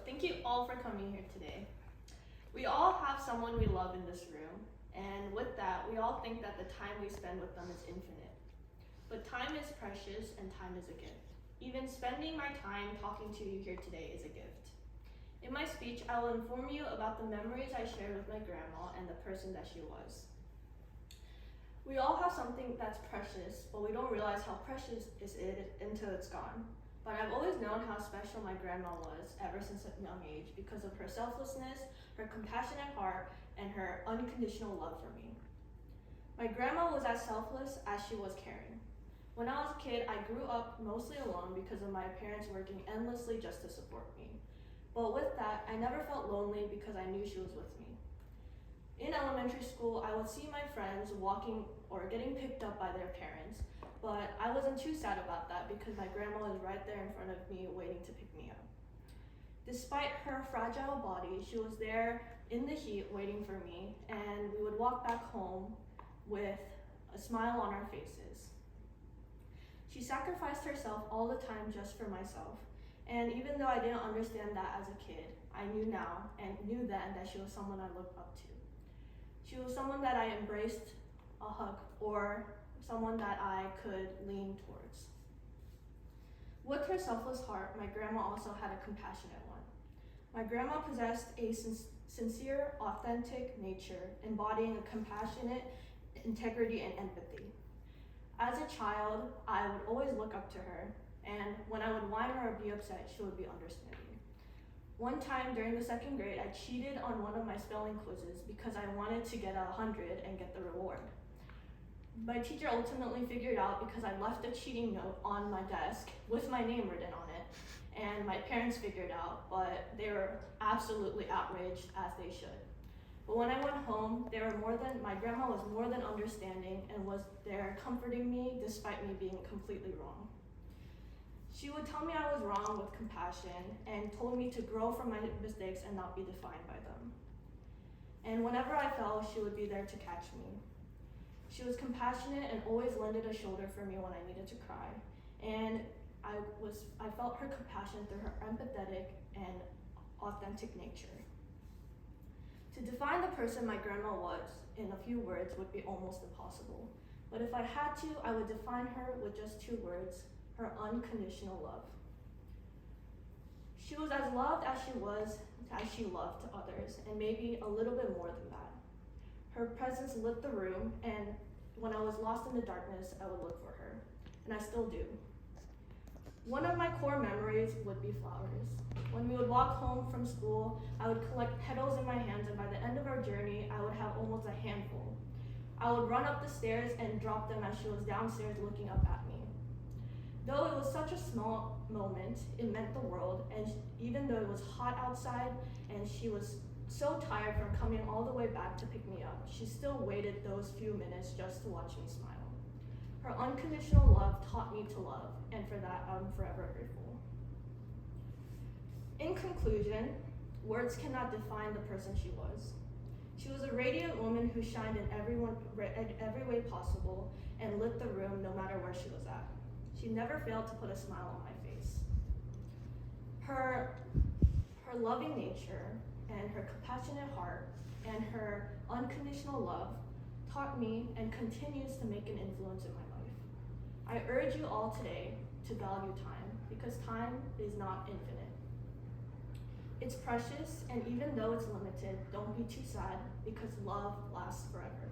thank you all for coming here today. We all have someone we love in this room, and with that, we all think that the time we spend with them is infinite. But time is precious and time is a gift. Even spending my time talking to you here today is a gift. In my speech, I will inform you about the memories I shared with my grandma and the person that she was. We all have something that's precious, but we don't realize how precious is it until it's gone. But I've always known how special my grandma was ever since a young age because of her selflessness, her compassionate heart, and her unconditional love for me. My grandma was as selfless as she was caring. When I was a kid, I grew up mostly alone because of my parents working endlessly just to support me. But with that, I never felt lonely because I knew she was with me. In elementary school, I would see my friends walking or getting picked up by their parents, but I wasn't too sad about that because my grandma was right there in front of me waiting to pick me up. Despite her fragile body, she was there in the heat waiting for me, and we would walk back home with a smile on our faces. She sacrificed herself all the time just for myself, and even though I didn't understand that as a kid, I knew now and knew then that she was someone I looked up to. She was someone that I embraced a hug or someone that I could lean towards. With her selfless heart, my grandma also had a compassionate one. My grandma possessed a sincere, authentic nature, embodying a compassionate integrity and empathy. As a child, I would always look up to her, and when I would whine or be upset, she would be understanding. One time during the second grade, I cheated on one of my spelling quizzes because I wanted to get 100 and get the reward. My teacher ultimately figured out because I left a cheating note on my desk with my name written on it, and my parents figured out, but they were absolutely outraged, as they should. But when I went home, my grandma was more than understanding and was there comforting me despite me being completely wrong. She would tell me I was wrong with compassion and told me to grow from my mistakes and not be defined by them. And whenever I fell, she would be there to catch me. She was compassionate and always lended a shoulder for me when I needed to cry. And I felt her compassion through her empathetic and authentic nature. To define the person my grandma was in a few words would be almost impossible. But if I had to, I would define her with just 2 words: her unconditional love. She was as loved as she loved to others, and maybe a little bit more than that. Her presence lit the room, and when I was lost in the darkness, I would look for her, and I still do. One of my core memories would be flowers. When we would walk home from school, I would collect petals in my hands, and by the end of our journey, I would have almost a handful. I would run up the stairs and drop them as she was downstairs looking up at me. Though it was such a small moment, it meant the world, and even though it was hot outside and she was so tired from coming all the way back to pick me up, she still waited those few minutes just to watch me smile. Her unconditional love taught me to love, and for that, I'm forever grateful. In conclusion, words cannot define the person she was. She was a radiant woman who shined in every way possible and lit the room no matter where she was at. She never failed to put a smile on my face. Her loving nature and her compassionate heart and her unconditional love taught me and continues to make an influence in my life. I urge you all today to value time because time is not infinite. It's precious, and even though it's limited, don't be too sad because love lasts forever.